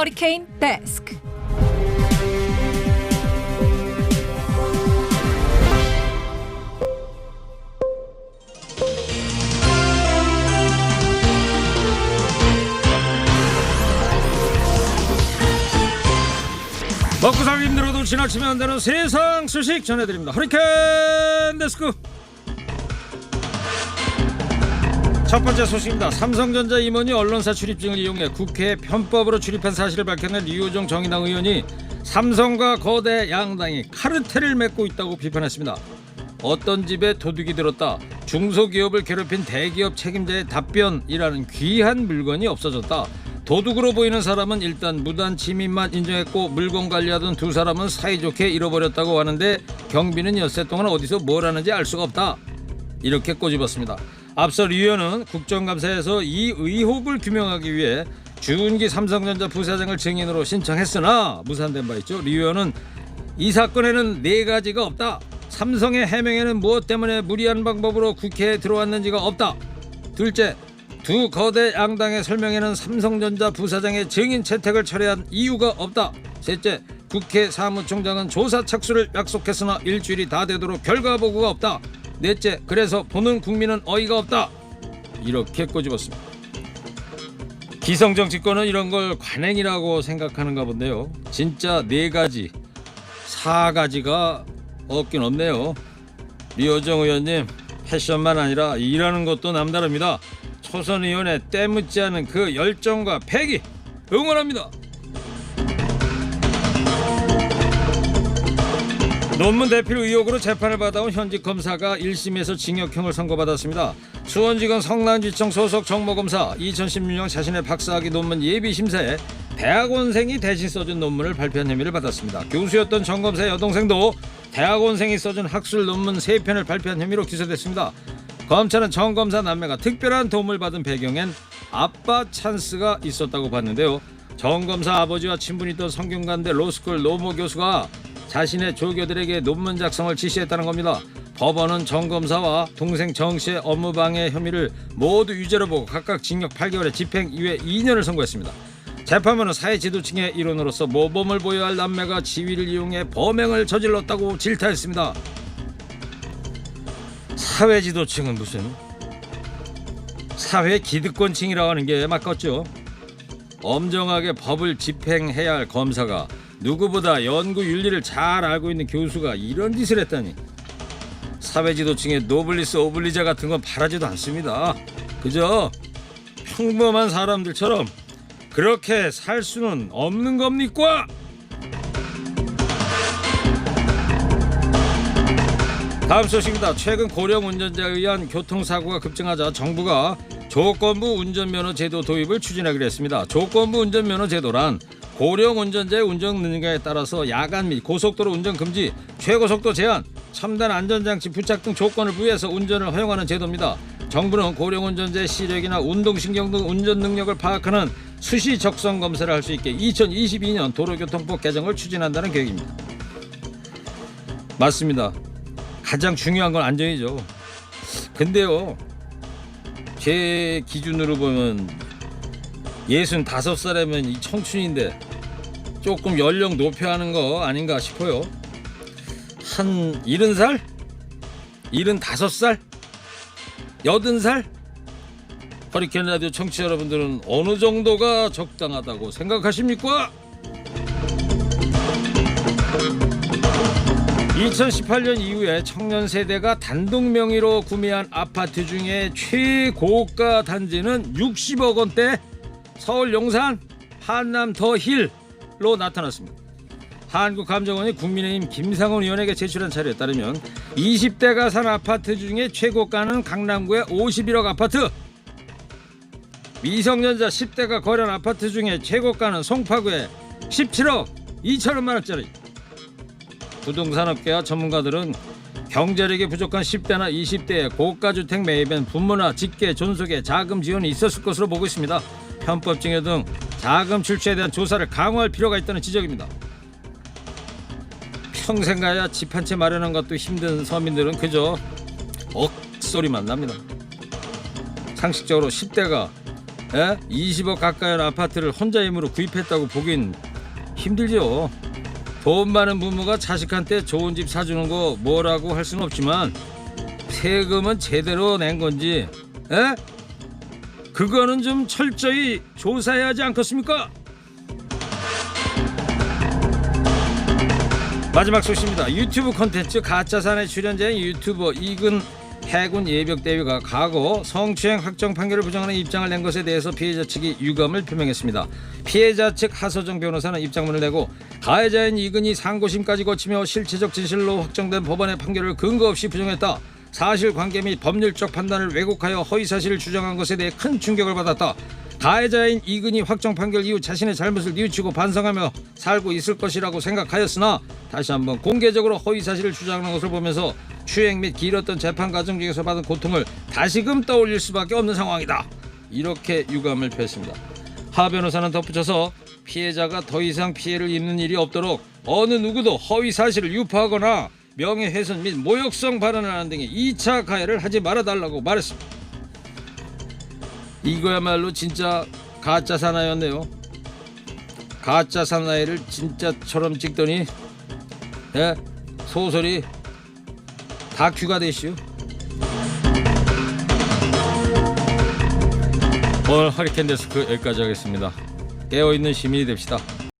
허리케인 데스크. 먹고 살기 힘들어도 지나치면 안 되는 세상 소식 전해드립니다. 허리케인 데스크. 첫 번째 소식입니다. 삼성전자 임원이 언론사 출입증을 이용해 국회에 편법으로 출입한 사실을 밝혀낸 류호정 정의당 의원이 삼성과 거대 양당이 카르텔을 맺고 있다고 비판했습니다. 어떤 집에 도둑이 들었다, 중소기업을 괴롭힌 대기업 책임자의 답변이라는 귀한 물건이 없어졌다, 도둑으로 보이는 사람은 일단 무단 침입만 인정했고 물건 관리하던 두 사람은 사이좋게 잃어버렸다고 하는데 경비는 엿새 동안 어디서 뭘 하는지 알 수가 없다, 이렇게 꼬집었습니다. 앞서 류 의원은 국정감사에서 이 의혹을 규명하기 위해 주은기 삼성전자 부사장을 증인으로 신청했으나 무산된 바 있죠. 류 의원은 이 사건에는 네 가지가 없다, 삼성의 해명에는 무엇 때문에 무리한 방법으로 국회에 들어왔는지가 없다, 둘째, 두 거대 양당의 설명에는 삼성전자 부사장의 증인 채택을 철회한 이유가 없다, 셋째, 국회 사무총장은 조사 착수를 약속했으나 일주일이 다 되도록 결과 보고가 없다, 넷째, 그래서 보는 국민은 어이가 없다, 이렇게 꼬집었습니다. 기성정치권은 이런 걸 관행이라고 생각하는가 본데요. 진짜 네 가지, 4가지가 없긴 없네요. 류호정 의원님, 패션만 아니라 일하는 것도 남다릅니다. 초선 의원의 때묻지 않은 그 열정과 패기 응원합니다. 논문 대필 의혹으로 재판을 받아온 현직 검사가 1심에서 징역형을 선고받았습니다. 수원지검 성남지청 소속 정모검사, 2016년 자신의 박사학위 논문 예비심사에 대학원생이 대신 써준 논문을 발표한 혐의를 받았습니다. 교수였던 정 검사의 여동생도 대학원생이 써준 학술 논문 3편을 발표한 혐의로 기소됐습니다. 검찰은 정 검사 남매가 특별한 도움을 받은 배경엔 아빠 찬스가 있었다고 봤는데요. 정 검사 아버지와 친분이 있던 성균관대 로스쿨 노모 교수가 자신의 조교들에게 논문 작성을 지시했다는 겁니다. 법원은 정 검사와 동생 정 씨의 업무방해 혐의를 모두 유죄로 보고 각각 징역 8개월에 집행유예 2년을 선고했습니다. 재판부는 사회 지도층의 일원으로서 모범을 보여야 할 남매가 지위를 이용해 범행을 저질렀다고 질타했습니다. 사회 지도층은 무슨 사회 기득권층이라고 하는 게 맞겠죠. 엄정하게 법을 집행해야 할 검사가 누구보다 연구 윤리를 잘 알고 있는 교수가 이런 짓을 했다니, 사회 지도층의 노블리스 오블리자 같은 건 바라지도 않습니다. 그저 평범한 사람들처럼 그렇게 살 수는 없는 겁니까? 다음 소식입니다. 최근 고령 운전자에 의한 교통사고가 급증하자 정부가 조건부 운전면허 제도 도입을 추진하기로 했습니다. 조건부 운전면허 제도란 고령 운전자의 운전 능력에 따라서 야간 및 고속도로 운전 금지, 최고속도 제한, 첨단 안전장치 부착 등 조건을 부여해서 운전을 허용하는 제도입니다. 정부는 고령 운전자의 시력이나 운동신경 등 운전 능력을 파악하는 수시 적성 검사를 할 수 있게 2022년 도로교통법 개정을 추진한다는 계획입니다. 맞습니다. 가장 중요한 건 안전이죠. 근데요, 제 기준으로 보면 65살이면 이 청춘인데 조금 연령 높여 하는 거 아닌가 싶어요. 한 70살? 75살? 80살? 허리케인 라디오 청취자 여러분들은 어느 정도가 적당하다고 생각하십니까? 2018년 이후에 청년 세대가 단독 명의로 구매한 아파트 중에 최고가 단지는 60억 원대 서울 용산 한남 더 힐로 나타났습니다. 한국감정원이 국민의힘 김상훈 의원에게 제출한 자료에 따르면 20대가 산 아파트 중에 최고가는 강남구의 51억 아파트, 미성년자 10대가 거래한 아파트 중에 최고가는 송파구의 17억 2천만 원짜리. 부동산업계와 전문가들은 경제력이 부족한 10대나 20대의 고가주택 매입엔 분모나 직계, 존속에 자금 지원이 있었을 것으로 보고 있습니다. 편법 증여 등 자금 출처에 대한 조사를 강화할 필요가 있다는 지적입니다. 평생 가야 집 한 채 마련한 것도 힘든 서민들은 그저 억소리만 납니다. 상식적으로 10대가 20억 가까이의 아파트를 혼자 힘으로 구입했다고 보긴 힘들죠. 돈 많은 부모가 자식한테 좋은 집 사주는 거 뭐라고 할 수는 없지만 세금은 제대로 낸 건지 그거는 좀 철저히 조사해야 하지 않겠습니까? 마지막 소식입니다. 유튜브 콘텐츠 가짜사내 출연자인 유튜버 이근 해군 예비역대위가 과거 성추행 확정 판결을 부정하는 입장을 낸 것에 대해서 피해자 측이 유감을 표명했습니다. 피해자 측 하소정 변호사는 입장문을 내고 가해자인 이근이 상고심까지 거치며 실체적 진실로 확정된 법원의 판결을 근거 없이 부정했다. 사실관계 및 법률적 판단을 왜곡하여 허위사실을 주장한 것에 대해 큰 충격을 받았다. 가해자인 이근이 확정 판결 이후 자신의 잘못을 뉘우치고 반성하며 살고 있을 것이라고 생각하였으나 다시 한번 공개적으로 허위사실을 주장하는 것을 보면서 추행 및 길었던 재판 과정 중에서 받은 고통을 다시금 떠올릴 수밖에 없는 상황이다. 이렇게 유감을 표했습니다. 하 변호사는 덧붙여서 피해자가 더 이상 피해를 입는 일이 없도록 어느 누구도 허위사실을 유포하거나 명예훼손 및 모욕성 발언을 하는 등의 2차 가해를 하지 말아달라고 말했습니다. 이거야말로 진짜 가짜 사나이였네요. 가짜 사나이를 진짜처럼 찍더니 소설이 다큐가 되시오. 오늘 허리케인 데스크 여기까지 하겠습니다. 깨어있는 시민이 됩시다.